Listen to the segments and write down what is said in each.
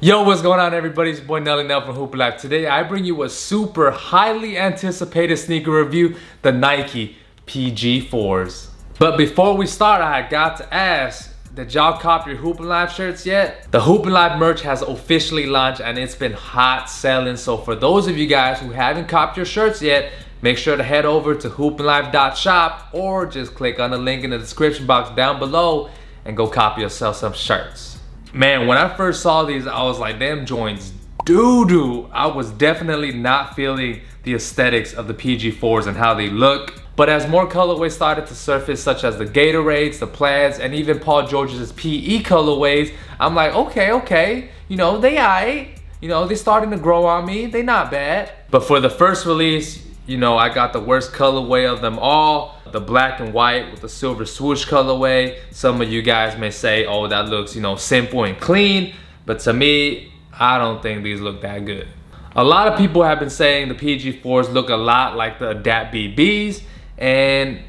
Yo, what's going on everybody? It's your boy Nelly Nell from Hoop Life. Today I bring you a super highly anticipated sneaker review, the Nike PG4s. But before we start, I got to ask, did y'all cop your Hoop Life shirts yet? The Hoop Life merch has officially launched and it's been hot selling. So for those of you guys who haven't copped your shirts yet, make sure to head over to hoopnlife.shop or just click on the link in the description box down below and go cop yourself some shirts. Man, when I first saw these, I was like, damn joints doo-doo. I was definitely not feeling the aesthetics of the PG4s and how they look. But as more colorways started to surface, such as the Gatorades, the Plaids, and even Paul George's PE colorways, I'm like, okay, you know, they aight. You know, they starting to grow on me, they not bad. But for the first release, you know, I got the worst colorway of them all. The black and white with the silver swoosh colorway. Some of you guys may say, oh, that looks, you know, simple and clean. But to me, I don't think these look that good. A lot of people have been saying the PG4s look a lot like the Adapt BBs. And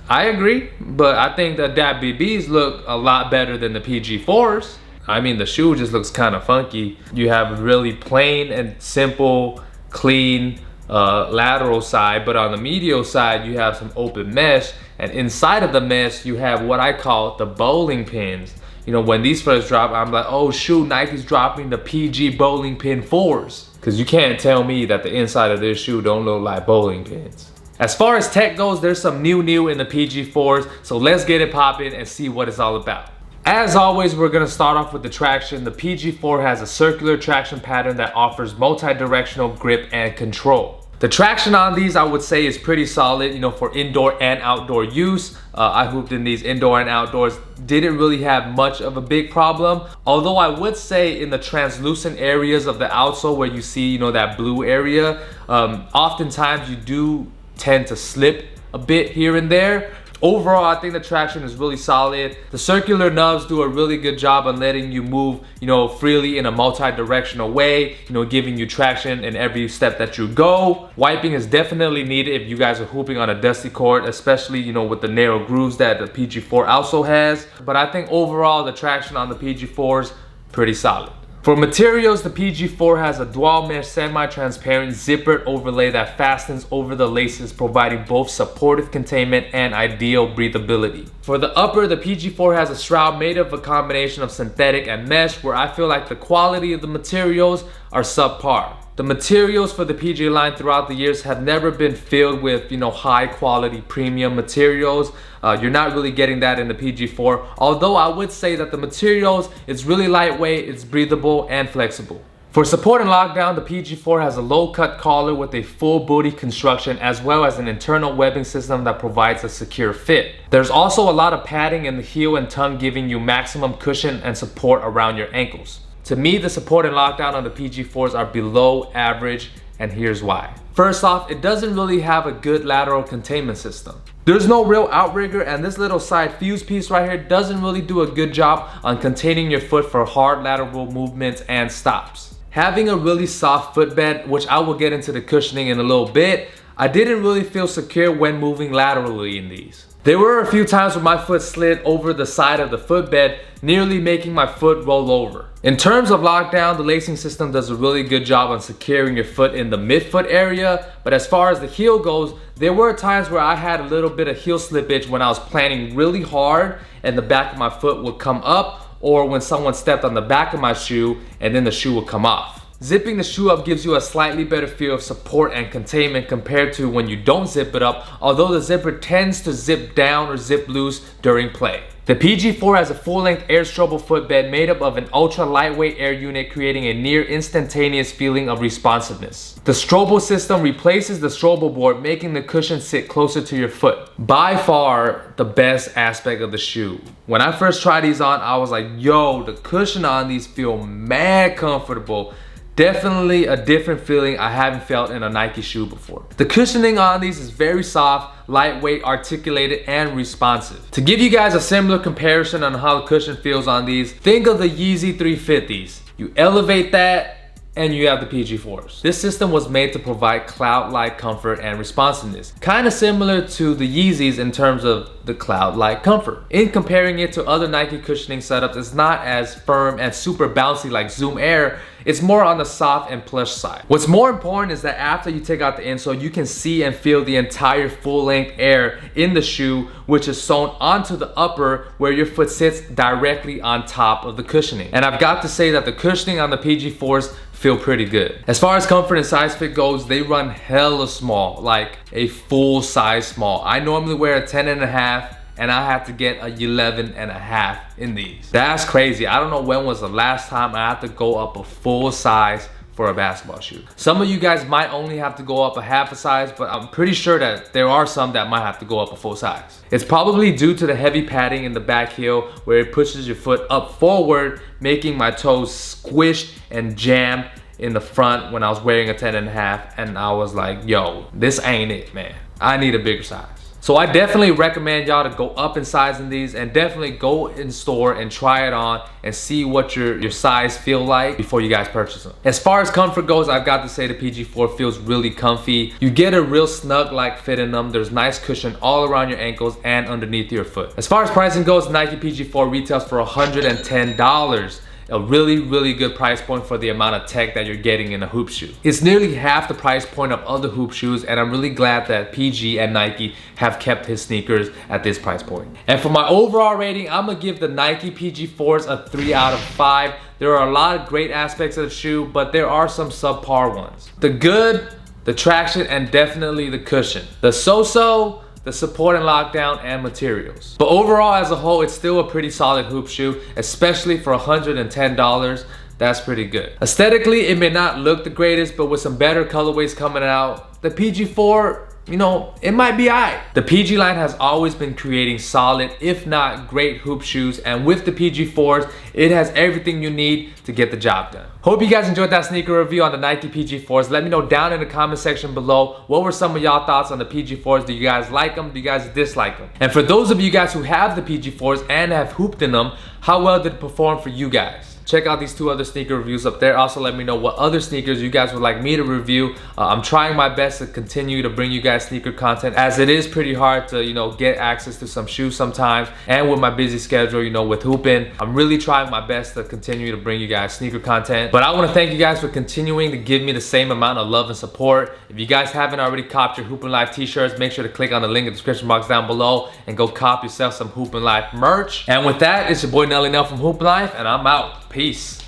I agree, but I think the Adapt BBs look a lot better than the PG4s. I mean, the shoe just looks kind of funky. You have really plain and simple, clean, lateral side, but on the medial side you have some open mesh, and inside of the mesh you have what I call the bowling pins. You know, when these first drop, I'm like, oh shoot, Nike's dropping the PG bowling pin 4s, because you can't tell me that the inside of this shoe don't look like bowling pins. As far as tech goes, there's some new in the PG4s, so let's get it popping and see what it's all about. As always, we're gonna start off with the traction. The PG4 has a circular traction pattern that offers multi-directional grip and control. The traction on these, I would say, is pretty solid, you know, for indoor and outdoor use. I hooped in these indoor and outdoors, didn't really have much of a big problem. Although I would say in the translucent areas of the outsole where you see, you know, that blue area, oftentimes you do tend to slip a bit here and there. Overall, I think the traction is really solid. The circular nubs do a really good job on letting you move, you know, freely in a multi-directional way, you know, giving you traction in every step that you go. Wiping is definitely needed if you guys are hooping on a dusty court, especially, you know, with the narrow grooves that the PG4 also has. But I think overall, the traction on the PG4 is pretty solid. For materials, the PG4 has a dual mesh semi-transparent zippered overlay that fastens over the laces, providing both supportive containment and ideal breathability. For the upper, the PG4 has a shroud made of a combination of synthetic and mesh, where I feel like the quality of the materials are subpar. The materials for the PG line throughout the years have never been filled with, you know, high quality premium materials. You're not really getting that in the PG4. Although I would say that the materials, it's really lightweight, it's breathable and flexible. For support and lockdown, the PG4 has a low cut collar with a full booty construction, as well as an internal webbing system that provides a secure fit. There's also a lot of padding in the heel and tongue, giving you maximum cushion and support around your ankles. To me, the support and lockdown on the PG4s are below average, and here's why. First off, it doesn't really have a good lateral containment system. There's no real outrigger, and this little side fuse piece right here doesn't really do a good job on containing your foot for hard lateral movements and stops. Having a really soft footbed, which I will get into the cushioning in a little bit, I didn't really feel secure when moving laterally in these. There were a few times where my foot slid over the side of the footbed, nearly making my foot roll over. In terms of lockdown, the lacing system does a really good job on securing your foot in the midfoot area, but as far as the heel goes, there were times where I had a little bit of heel slippage when I was planting really hard and the back of my foot would come up, or when someone stepped on the back of my shoe and then the shoe would come off. Zipping the shoe up gives you a slightly better feel of support and containment compared to when you don't zip it up, although the zipper tends to zip down or zip loose during play. The PG4 has a full-length air strobo footbed made up of an ultra lightweight air unit, creating a near instantaneous feeling of responsiveness. The strobo system replaces the strobo board, making the cushion sit closer to your foot. By far the best aspect of the shoe. When I first tried these on, I was like, yo, the cushion on these feel mad comfortable. Definitely a different feeling I haven't felt in a Nike shoe before. The cushioning on these is very soft, lightweight, articulated, and responsive. To give you guys a similar comparison on how the cushion feels on these, think of the Yeezy 350s. You elevate that, and you have the PG4s. This system was made to provide cloud-like comfort and responsiveness, kind of similar to the Yeezys in terms of the cloud-like comfort. In comparing it to other Nike cushioning setups, it's not as firm and super bouncy like Zoom Air. It's more on the soft and plush side. What's more important is that after you take out the insole, you can see and feel the entire full-length Air in the shoe, which is sewn onto the upper where your foot sits directly on top of the cushioning. And I've got to say that the cushioning on the PG4s feel pretty good. As far as comfort and size fit goes, they run hella small, like a full size small. I normally wear a 10.5 and I had to get a 11.5 in these. That's crazy. I don't know when was the last time I had to go up a full size for a basketball shoe. Some of you guys might only have to go up a half a size, but I'm pretty sure that there are some that might have to go up a full size. It's probably due to the heavy padding in the back heel where it pushes your foot up forward, making my toes squished and jammed in the front when I was wearing a 10.5, and I was like, yo, this ain't it, man. I need a bigger size. So I definitely recommend y'all to go up in size in these, and definitely go in store and try it on and see what your size feel like before you guys purchase them. As far as comfort goes, I've got to say the PG4 feels really comfy. You get a real snug like fit in them. There's nice cushion all around your ankles and underneath your foot. As far as pricing goes, Nike PG4 retails for $110. A really good price point for the amount of tech that you're getting in a hoop shoe. It's nearly half the price point of other hoop shoes, and I'm really glad that PG and Nike have kept his sneakers at this price point. And for my overall rating, I'm gonna give the Nike PG4s a 3 out of 5. There are a lot of great aspects of the shoe, but there are some subpar ones. The good, the traction, and definitely the cushion. The so-so, the support and lockdown, and materials. But overall, as a whole, it's still a pretty solid hoop shoe, especially for $110. That's pretty good. Aesthetically, it may not look the greatest, but with some better colorways coming out, the PG4, you know, it might be alright. The PG line has always been creating solid, if not great hoop shoes, and with the PG4s, it has everything you need to get the job done. Hope you guys enjoyed that sneaker review on the Nike PG4s. Let me know down in the comment section below, what were some of y'all thoughts on the PG4s? Do you guys like them? Do you guys dislike them? And for those of you guys who have the PG4s and have hooped in them, how well did it perform for you guys? Check out these 2 other sneaker reviews up there. Also, let me know what other sneakers you guys would like me to review. I'm trying my best to continue to bring you guys sneaker content, as it is pretty hard to, you know, get access to some shoes sometimes. And with my busy schedule, you know, with hooping, I'm really trying my best to continue to bring you guys sneaker content. But I want to thank you guys for continuing to give me the same amount of love and support. If you guys haven't already copped your Hoopin' Life t-shirts, make sure to click on the link in the description box down below and go cop yourself some Hoopin' Life merch. And with that, it's your boy Nelly Nell from Hoopin' Life, and I'm out. Peace.